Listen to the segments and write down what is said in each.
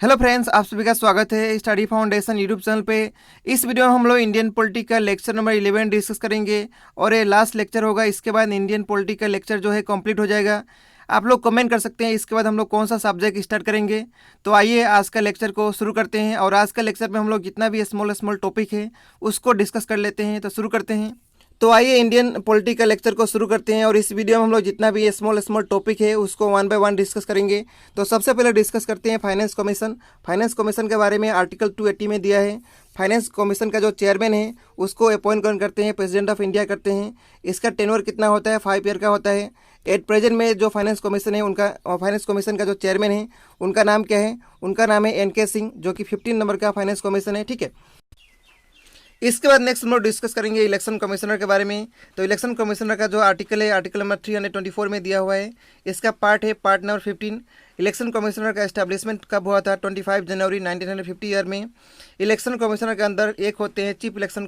Hello friends, आप सभी का स्वागत है स्टडी फाउंडेशन यूट्यूब चैनल पे। इस वीडियो में हम लोग इंडियन पॉलिटी का लेक्चर नंबर 11 डिस्कस करेंगे और ये लास्ट लेक्चर होगा। इसके बाद इंडियन पॉलिटी का लेक्चर जो है कंप्लीट हो जाएगा। आप लोग कमेंट कर सकते हैं इसके बाद हम लोग कौन सा सब्जेक्ट स्टार्ट करेंगे। तो आइए आज का लेक्चर को शुरू करते हैं और आज का लेक्चर में हम लोग जितना भी स्मॉल स्मॉल टॉपिक है उसको डिस्कस कर लेते हैं। तो शुरू करते हैं। तो आइए इंडियन पॉलिटिकल लेक्चर को शुरू करते हैं और इस वीडियो में हम लोग जितना भी स्मॉल स्मॉल टॉपिक है उसको वन बाय वन डिस्कस करेंगे। तो सबसे पहले डिस्कस करते हैं फाइनेंस कमीशन। फाइनेंस कमीशन के बारे में आर्टिकल 280 में दिया है। फाइनेंस कमीशन का जो चेयरमैन है उसको अपॉइंट कौन करते हैं? प्रेसिडेंट ऑफ इंडिया करते हैं। इसका टेन्योर कितना होता है? 5 ईयर का होता है। एट प्रेजेंट में जो फाइनेंस कमीशन है उनका फाइनेंस कमीशन का जो चेयरमैन है उनका नाम क्या है? उनका नाम है NK सिंह, जो कि 15 नंबर का फाइनेंस कमीशन है। ठीक है। इसके बाद नेक्स्ट हम लोग डिस्कस करेंगे इलेक्शन कमिश्नर के बारे में। तो इलेक्शन कमिश्नर का जो आर्टिकल है आर्टिकल नंबर 324 में दिया हुआ है। इसका पार्ट है पार्ट नंबर 15। इलेक्शन कमिश्नर का एस्टैब्लिशमेंट कब हुआ था? 25 जनवरी 1950 ईयर में। इलेक्शन कमिश्नर के अंदर एक होते हैं चीफ इलेक्शन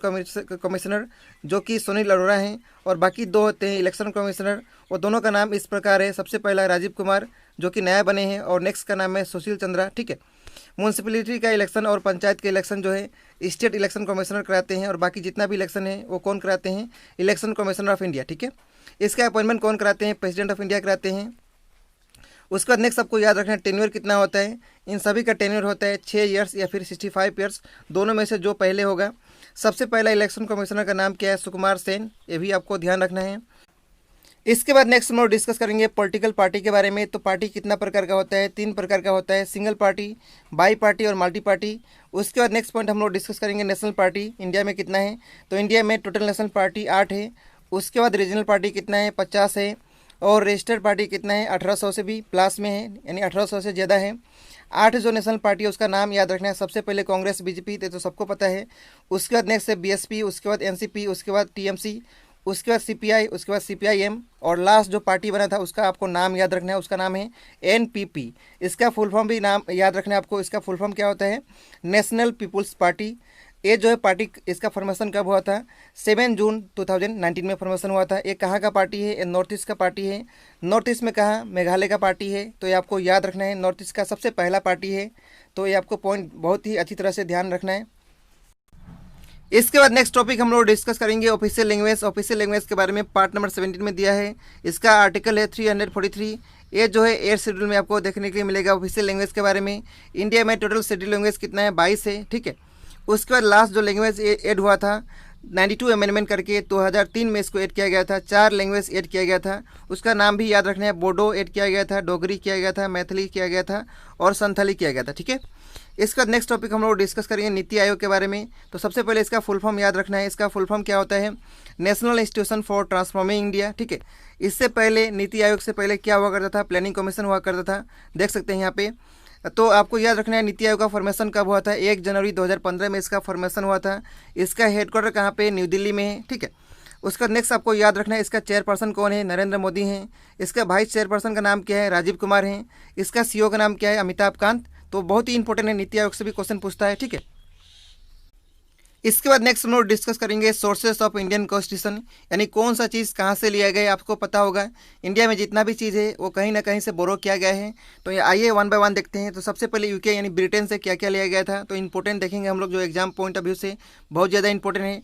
कमिश्नर, जो कि सुनील अरोड़ा हैं, और बाकी दो होते हैं इलेक्शन कमिश्नर। और दोनों का नाम इस प्रकार है। सबसे पहला राजीव कुमार, जो कि नया बने हैं, और नेक्स्ट का नाम है सुशील चंद्रा। ठीक है। म्यूनसिपैलिटी का इलेक्शन और पंचायत के इलेक्शन जो है स्टेट इलेक्शन कमिश्नर कराते हैं, और बाकी जितना भी इलेक्शन है वो कौन कराते हैं? Election commissioner of India. ठीक है। इसका अपॉइंटमेंट कौन कराते हैं? प्रेसिडेंट ऑफ इंडिया कराते हैं। उसके बाद नेक्स्ट आपको याद रखना है टेन्योर कितना होता है। इन सभी का टेन्योर होता है 6 ईयर्स या फिर 65 ईयर्स, दोनों में से जो पहले होगा। सबसे पहला इलेक्शन कमिश्नर का नाम क्या है? सुकुमार सेन। ये भी आपको ध्यान रखना है। इसके बाद नेक्स्ट हम लोग डिस्कस करेंगे पॉलिटिकल पार्टी के बारे में। तो पार्टी कितना प्रकार का होता है? 3 प्रकार का होता है, सिंगल पार्टी, बाई पार्टी और मल्टी पार्टी। उसके बाद नेक्स्ट पॉइंट हम लोग डिस्कस करेंगे नेशनल पार्टी इंडिया में कितना है। तो इंडिया में टोटल नेशनल पार्टी 8 है। उसके बाद रीजनल पार्टी कितना है? 50 है। और रजिस्टर्ड पार्टी कितना है? 1800 से भी प्लस में है, यानी 1800 से ज़्यादा है। 8 जो नेशनल पार्टी है उसका नाम याद रखना है। सबसे पहले कांग्रेस, बीजेपी तो सबको पता है। उसके बाद नेक्स्ट है BSP, उसके बाद NCP, उसके बाद TMC, उसके बाद CPI, उसके बाद CPIM, और लास्ट जो पार्टी बना था उसका आपको नाम याद रखना है। उसका नाम है NPP। इसका फुल फॉर्म भी नाम याद रखना है आपको। इसका फुल फॉर्म क्या होता है? National People's Party. ये जो है पार्टी, इसका फॉर्मेशन कब हुआ था? 7 जून 2019 में फॉर्मेशन हुआ था। ये कहाँ का पार्टी है? ये नॉर्थ ईस्ट का पार्टी है। नॉर्थ ईस्ट में कहाँ? मेघालय का पार्टी है। तो ये आपको याद रखना है। नॉर्थ ईस्ट का सबसे पहला पार्टी है। तो ये आपको पॉइंट बहुत ही अच्छी तरह से ध्यान रखना है। इसके बाद नेक्स्ट टॉपिक हम लोग डिस्कस करेंगे ऑफिशियल लैंग्वेज। ऑफिशियल लैंग्वेज के बारे में पार्ट नंबर 17 में दिया है। इसका आर्टिकल है 343। ये जो है 8 शेड्यूल में आपको देखने के लिए मिलेगा ऑफिशियल लैंग्वेज के बारे में। इंडिया में टोटल शेड्यूल लैंग्वेज कितना है? 22 है। ठीक है। उसके बाद लास्ट जो लैंग्वेज ऐड हुआ था 92 अमेंडमेंट करके 2003 में इसको ऐड किया गया था। 4 लैंग्वेज ऐड किया गया था। उसका नाम भी याद रखना है। बोडो ऐड किया गया था, डोगरी किया गया था, मैथिली किया गया था, और संथाली किया गया था। ठीक है। इसके बाद नेक्स्ट टॉपिक हम लोग डिस्कस करेंगे नीति आयोग के बारे में। तो सबसे पहले इसका फुल फॉर्म याद रखना है। इसका फुल फॉर्म क्या होता है? National institution for transforming India. ठीक है। इससे पहले नीति आयोग से पहले क्या हुआ करता था? प्लानिंग कमीशन हुआ करता था। देख सकते हैं यहाँ पे। तो आपको याद रखना है नीति आयोग का फॉर्मेशन कब हुआ था? 1 जनवरी 2015 में इसका फॉर्मेशन हुआ था। इसका हेडक्वार्टर कहाँ पे? न्यू दिल्ली में है। ठीक है। उसका नेक्स्ट आपको याद रखना है इसका चेयरपर्सन कौन है? नरेंद्र मोदी हैं। इसका वाइस चेयरपर्सन का नाम क्या है? राजीव कुमार हैं। इसका CEO का नाम क्या है? अमिताभ कांत। तो बहुत ही इंपॉर्टेंट है, नीति आयोग से भी क्वेश्चन पूछता है। ठीक है। इसके बाद नेक्स्ट हम लोग डिस्कस करेंगे सोर्सेस ऑफ इंडियन कॉन्स्टिट्यूशन, यानी कौन सा चीज़ कहाँ से लिया गया है। आपको पता होगा इंडिया में जितना भी चीज़ है वो कहीं ना कहीं से बोरो किया गया है। तो ये आइए वन बाय वन देखते हैं। तो सबसे पहले UK यानी ब्रिटेन से क्या क्या लिया गया था। तो इंपॉर्टेंट देखेंगे हम लोग, जो एग्जाम पॉइंट ऑफ व्यू से बहुत ज़्यादा इंपॉर्टेंट है।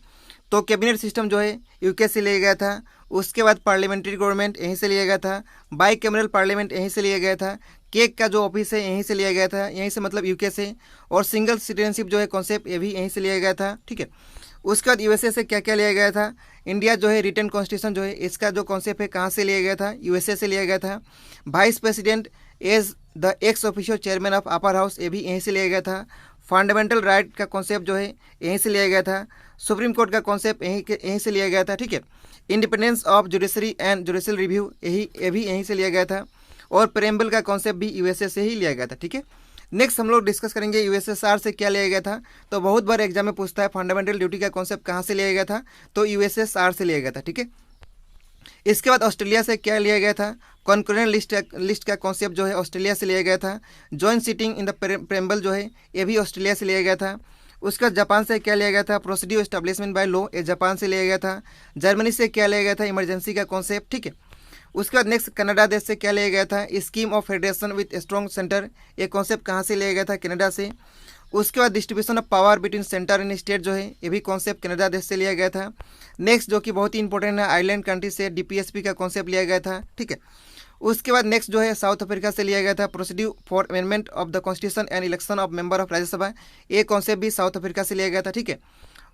तो कैबिनेट सिस्टम जो है UK से लिया गया था। उसके बाद पार्लियामेंट्री गवर्नमेंट यहीं से लिया गया था। बाई कैमरल पार्लियामेंट यहीं से लिया गया था। केक का जो ऑफिस है यहीं से लिया गया था, यहीं से मतलब UK से। और सिंगल सिटीजनशिप जो है कॉन्सेप्ट, ये भी यहीं से लिया गया था। ठीक है। उसके बाद USA से क्या क्या लिया गया था। इंडिया जो है रिटन कॉन्स्टिट्यूशन जो है इसका जो कॉन्सेप्ट है कहाँ से लिया गया था? USA से लिया गया था। Vice president as the ex official chairman of upper house, ये भी यहीं से लिया गया था। फंडामेंटल राइट का कॉन्सेप्ट जो है यहीं से लिया गया था। सुप्रीम कोर्ट का कॉन्सेप्ट यहीं से लिया गया था। ठीक है। Independence of judiciary and judicial review, ये भी यहीं से लिया गया था। और प्रेम्बल का कॉन्सेप्ट भी USA से ही लिया गया था। ठीक है। नेक्स्ट हम लोग डिस्कस करेंगे USSR से क्या लिया गया था। तो बहुत बार एग्जाम में पूछता है फंडामेंटल ड्यूटी का कॉन्सेप्ट कहाँ से लिया गया था। तो USSR से लिया गया था। ठीक है। इसके बाद ऑस्ट्रेलिया से क्या लिया गया था? कॉन्करेंट लिस्ट का कॉन्सेप्ट जो है ऑस्ट्रेलिया से लिया गया था। Joint seating in the preamble जो है ये भी ऑस्ट्रेलिया से लिया गया था। उसका जापान से क्या लिया गया था? प्रोसीड्यूर एस्टेब्लिशमेंट बाय लॉ, ये जापान से लिया गया था। जर्मनी से क्या लिया गया था? इमरजेंसी का कॉन्सेप्ट। ठीक है। उसके बाद नेक्स्ट कनाडा देश से क्या लिया गया था, scheme of federation with strong centre, ये कॉन्सेप्ट कहाँ से लिया गया था, कनाडा से। उसके बाद distribution of power between centre and state जो है ये भी कॉन्सेप्ट कनाडा देश से लिया गया था। नेक्स्ट जो कि बहुत ही इंपॉर्टेंट है, आइलैंड कंट्री से डीपीएसपी का कॉन्सेप्ट लिया गया था, ठीक है। उसके बाद नेक्स्ट जो है साउथ अफ्रीका से लिया गया था, procedure for amendment of the constitution and election of member of Rajya Sabha, ये कॉन्सेप्ट भी साउथ अफ्रीका से लिया गया था, ठीक है।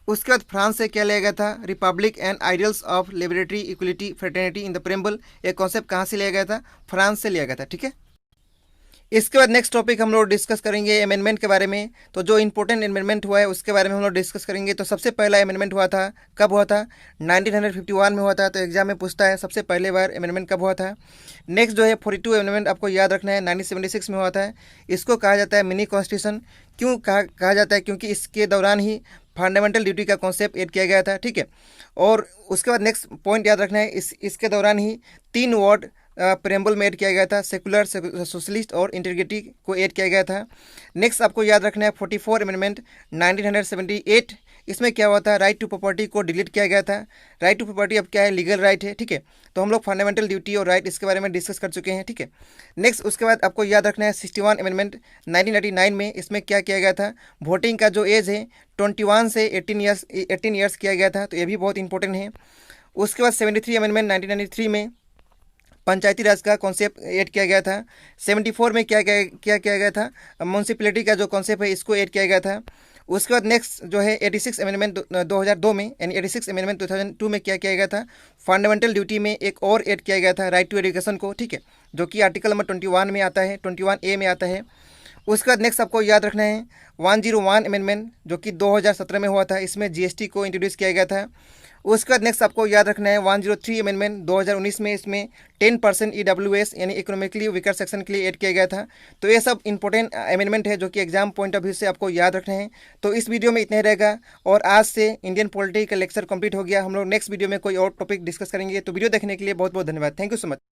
उसके बाद फ्रांस से क्या लिया गया था, Republic and ideals of liberty equality fraternity in the preamble, ये कॉन्सेप्ट कहाँ से लिया गया था, फ्रांस से लिया गया था, ठीक है। इसके बाद नेक्स्ट टॉपिक हम लोग डिस्कस करेंगे अमेंडमेंट के बारे में। तो जो इंपॉर्टेंट अमेंडमेंट हुआ है उसके बारे में हम लोग डिस्कस करेंगे। तो सबसे पहला अमेंडमेंट हुआ था, कब हुआ था, 1951 में हुआ था। तो एग्जाम में पूछता है सबसे पहले बार अमेंडमेंट कब हुआ था। नेक्स्ट जो है 42 अमेंडमेंट आपको याद रखना है, 1976 में हुआ था। इसको कहा जाता है मिनी कॉन्स्टिट्यूशन। क्यों कहा जाता है, क्योंकि इसके दौरान ही फंडामेंटल ड्यूटी का कॉन्सेप्ट ऐड किया गया था, ठीक है। और उसके बाद नेक्स्ट पॉइंट याद रखना है, इसके दौरान ही 3 वर्ड प्रेम्बल में ऐड किया गया था, सेकुलर, सोशलिस्ट और इंटीग्रिटी को ऐड किया गया था। नेक्स्ट आपको याद रखना है 44 अमेंडमेंट 1978, इसमें क्या हुआ था, राइट टू प्रॉपर्टी को डिलीट किया गया था। राइट टू प्रॉपर्टी अब क्या है, लीगल राइट है, ठीक है। तो हम लोग फंडामेंटल ड्यूटी और राइट इसके बारे में डिस्कस कर चुके हैं, ठीक है। नेक्स्ट उसके बाद आपको याद रखना है 61 अमेंडमेंट 1989 में, इसमें क्या किया गया था, वोटिंग का जो एज है 21 से 18 ईयर्स किया गया था। तो ये भी बहुत इंपॉर्टेंट है। उसके बाद 73 अमेंडमेंट 1993 में पंचायती राज का कॉन्सेप्ट ऐड किया गया था। 74 में क्या किया गया था, म्यूनसिपैलिटी का जो कॉन्सेप्ट है इसको ऐड किया गया था। उसके बाद नेक्स्ट जो है 86 अमेंडमेंट 2002 में, यानी 86 अमेंडमेंट 2002 में क्या किया गया था, फंडामेंटल ड्यूटी में एक और ऐड किया गया था, राइट टू एजुकेशन को, ठीक है, जो कि आर्टिकल नंबर 21 में आता है, 21A में आता है। उसके बाद नेक्स्ट आपको याद रखना है 101 अमेंडमेंट जो कि 2017 में हुआ था, इसमें जीएसटी को इंट्रोड्यूस किया गया था। उसके बाद नेक्स्ट आपको याद रखना है 103 अमेंडमेंट 2019 में, इसमें 10% EWS यानी इकोनॉमिकली वीकर सेक्शन के लिए ऐड किया गया था। तो ये सब इंपॉर्टेंट अमेंडमेंट है जो कि एग्जाम पॉइंट ऑफ व्यू से आपको याद रखना है। तो इस वीडियो में इतना ही रहेगा और आज से इंडियन पॉलिटी का लेक्चर कंप्लीट हो गया। हम लोग नेक्स्ट वीडियो में कोई और टॉपिक डिस्कस करेंगे। तो वीडियो देखने के लिए बहुत बहुत धन्यवाद। Thank you so much.